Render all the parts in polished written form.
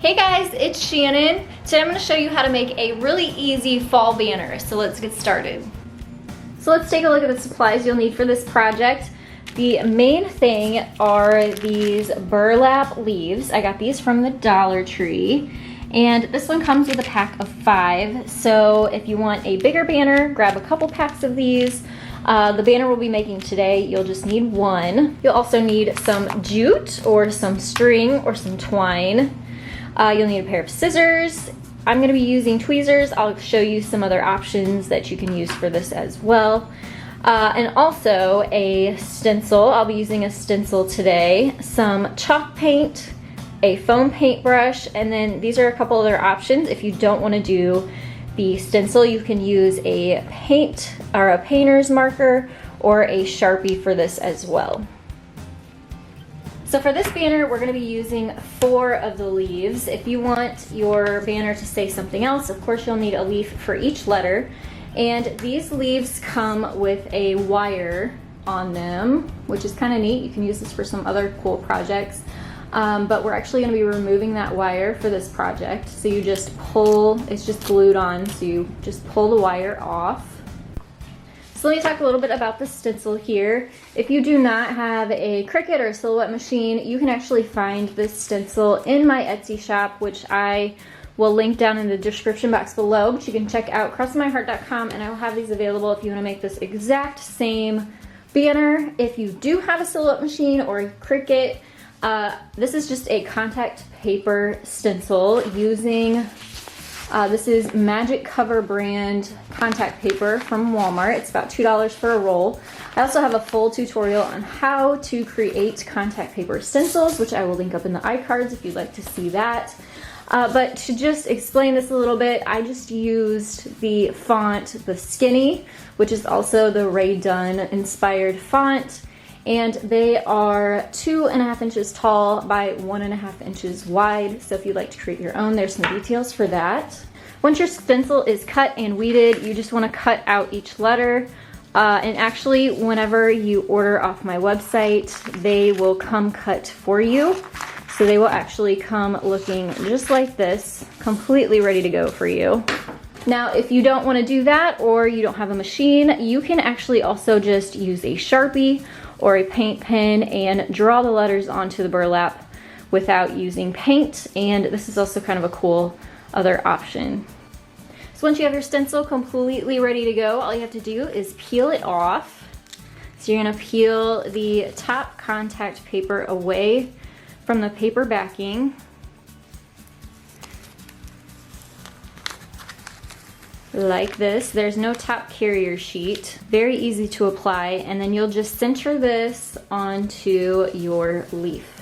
Hey guys, it's Shannon. Today I'm going to show you how to make a really easy fall banner. So let's get started. So let's take a look at the supplies you'll need for this project. The main thing are these burlap leaves. I got these from the Dollar Tree. And this one comes with a pack of 5. So if you want a bigger banner, grab a couple packs of these. The banner we'll be making today, you'll just need 1. You'll also need some jute or some string or some twine. You'll need a pair of scissors. I'm going to be using tweezers. I'll show you some other options that you can use for this as well. And also a stencil. I'll be using a stencil today. Some chalk paint, a foam paintbrush, and then these are a couple other options. If you don't want to do the stencil, you can use a paint or a painter's marker or a Sharpie for this as well. So for this banner, we're going to be using 4 of the leaves. If you want your banner to say something else, of course you'll need a leaf for each letter. And these leaves come with a wire on them, which is kind of neat. You can use this for some other cool projects. But we're actually going to be removing that wire for this project. So you just pull, it's just glued on, so you just pull the wire off. So let me talk a little bit about the stencil here. If you do not have a Cricut or a silhouette machine, you can actually find this stencil in my Etsy shop, which I will link down in the description box below, but you can check out crossmyheart.com, and I will have these available if you want to make this exact same banner. If you do have a silhouette machine or a Cricut, this is just a contact paper stencil using this is Magic Cover brand contact paper from Walmart. It's about $2 for a roll. I also have a full tutorial on how to create contact paper stencils, which I will link up in the iCards if you'd like to see that. But to just explain this a little bit, I just used the font, the Skinny, which is also the Ray Dunn inspired font. And they are 2.5 inches tall by 1.5 inches wide. So if you'd like to create your own, there's some details for that. Once your stencil is cut and weeded, you just want to cut out each letter. And actually, whenever you order off my website, they will come cut for you. So they will actually come looking just like this, completely ready to go for you. Now, if you don't want to do that, or you don't have a machine, you can actually also just use a Sharpie or a paint pen and draw the letters onto the burlap without using paint. And this is also kind of a cool other option. So once you have your stencil completely ready to go, all you have to do is peel it off. So you're going to peel the top contact paper away from the paper backing. Like this. There's no top carrier sheet. Very easy to apply, and then you'll just center this onto your leaf.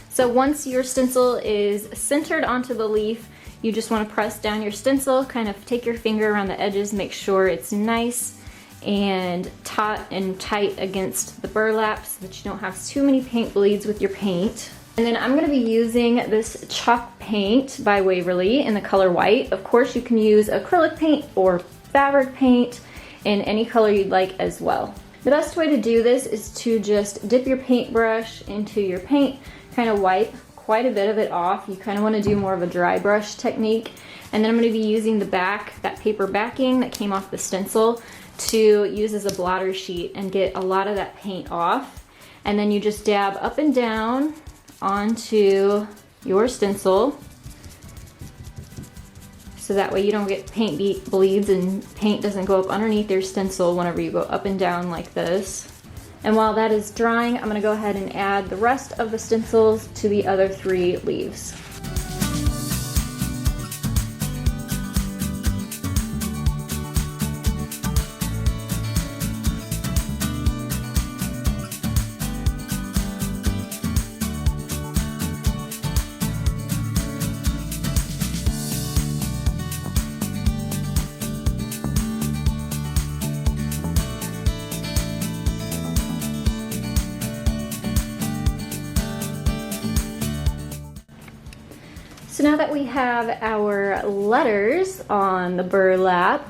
So once your stencil is centered onto the leaf, you just want to press down your stencil, kind of take your finger around the edges, make sure it's nice and taut and tight against the burlap so that you don't have too many paint bleeds with your paint. And then I'm going to be using this chalk paint by Waverly in the color white. Of course, you can use acrylic paint or fabric paint in any color you'd like as well. The best way to do this is to just dip your paintbrush into your paint, kind of wipe quite a bit of it off. You kind of want to do more of a dry brush technique. And then I'm going to be using the back, that paper backing that came off the stencil, to use as a blotter sheet and get a lot of that paint off. And then you just dab up and down onto your stencil, so that way you don't get paint bleeds and paint doesn't go up underneath your stencil whenever you go up and down like this. And while that is drying, I'm going to go ahead and add the rest of the stencils to the other 3 leaves. So now that we have our letters on the burlap,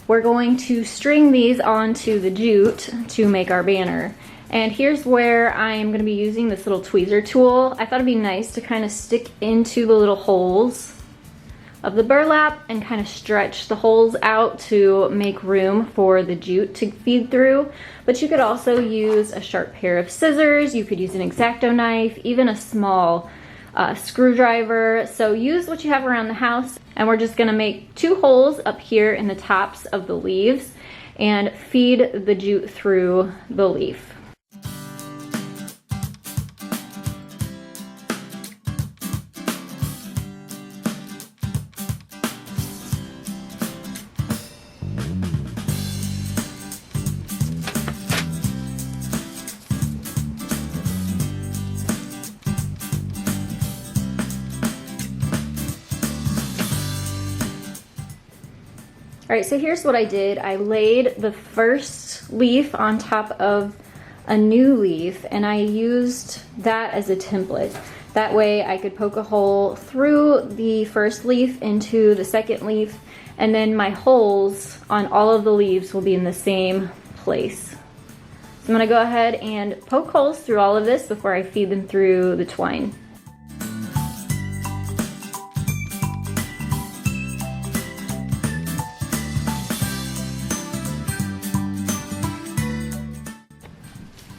we're going to string these onto the jute to make our banner. And here's where I am going to be using this little tweezer tool. I thought it'd be nice to kind of stick into the little holes of the burlap and kind of stretch the holes out to make room for the jute to feed through. But you could also use a sharp pair of scissors, you could use an X-Acto knife, even a small screwdriver. So use what you have around the house, and we're just going to make 2 holes up here in the tops of the leaves and feed the jute through the leaf. All right, so here's what I did. I laid the first leaf on top of a new leaf, and I used that as a template. That way I could poke a hole through the first leaf into the second leaf, and then my holes on all of the leaves will be in the same place. So I'm gonna go ahead and poke holes through all of this before I feed them through the twine.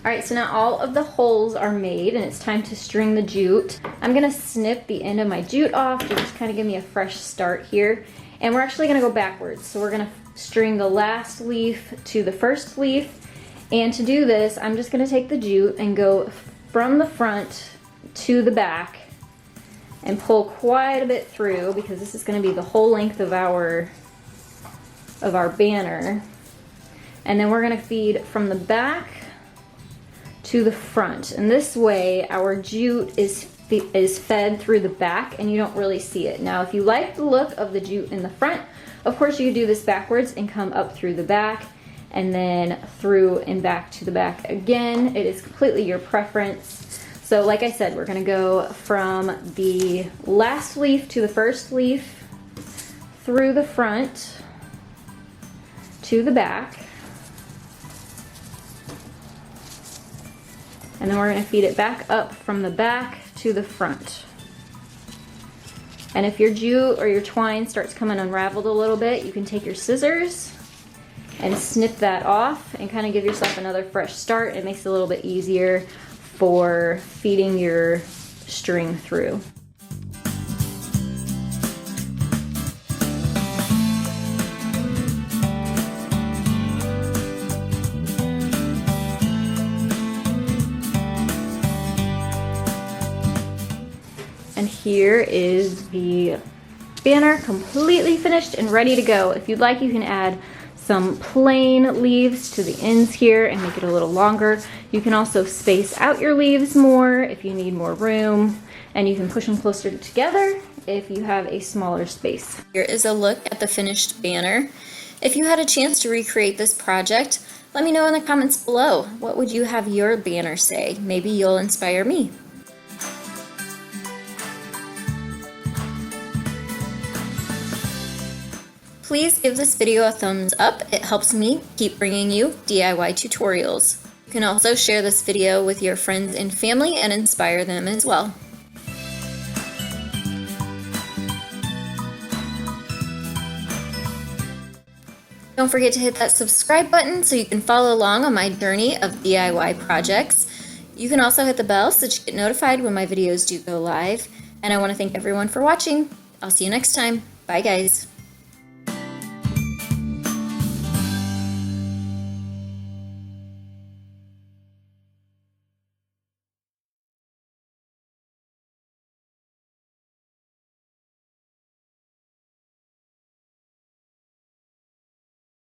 All right, so now all of the holes are made and it's time to string the jute. I'm gonna snip the end of my jute off to just kind of give me a fresh start here. And we're actually gonna go backwards. So we're gonna string the last leaf to the first leaf. And to do this, I'm just gonna take the jute and go from the front to the back and pull quite a bit through, because this is gonna be the whole length of our banner. And then we're gonna feed from the back to the front, and this way our jute is fed through the back and you don't really see it. Now if you like the look of the jute in the front, of course you could do this backwards and come up through the back and then through and back to the back again. It is completely your preference. So like I said, we're gonna go from the last leaf to the first leaf, through the front to the back, and then we're going to feed it back up from the back to the front. And if your jute or your twine starts coming unraveled a little bit, you can take your scissors and snip that off and kind of give yourself another fresh start. It makes it a little bit easier for feeding your string through. And here is the banner completely finished and ready to go. If you'd like, you can add some plain leaves to the ends here and make it a little longer. You can also space out your leaves more if you need more room, and you can push them closer together if you have a smaller space. Here is a look at the finished banner. If you had a chance to recreate this project, let me know in the comments below. What would you have your banner say? Maybe you'll inspire me. Please give this video a thumbs up. It helps me keep bringing you DIY tutorials. You can also share this video with your friends and family and inspire them as well. Don't forget to hit that subscribe button so you can follow along on my journey of DIY projects. You can also hit the bell so that you get notified when my videos do go live. And I want to thank everyone for watching. I'll see you next time. Bye guys.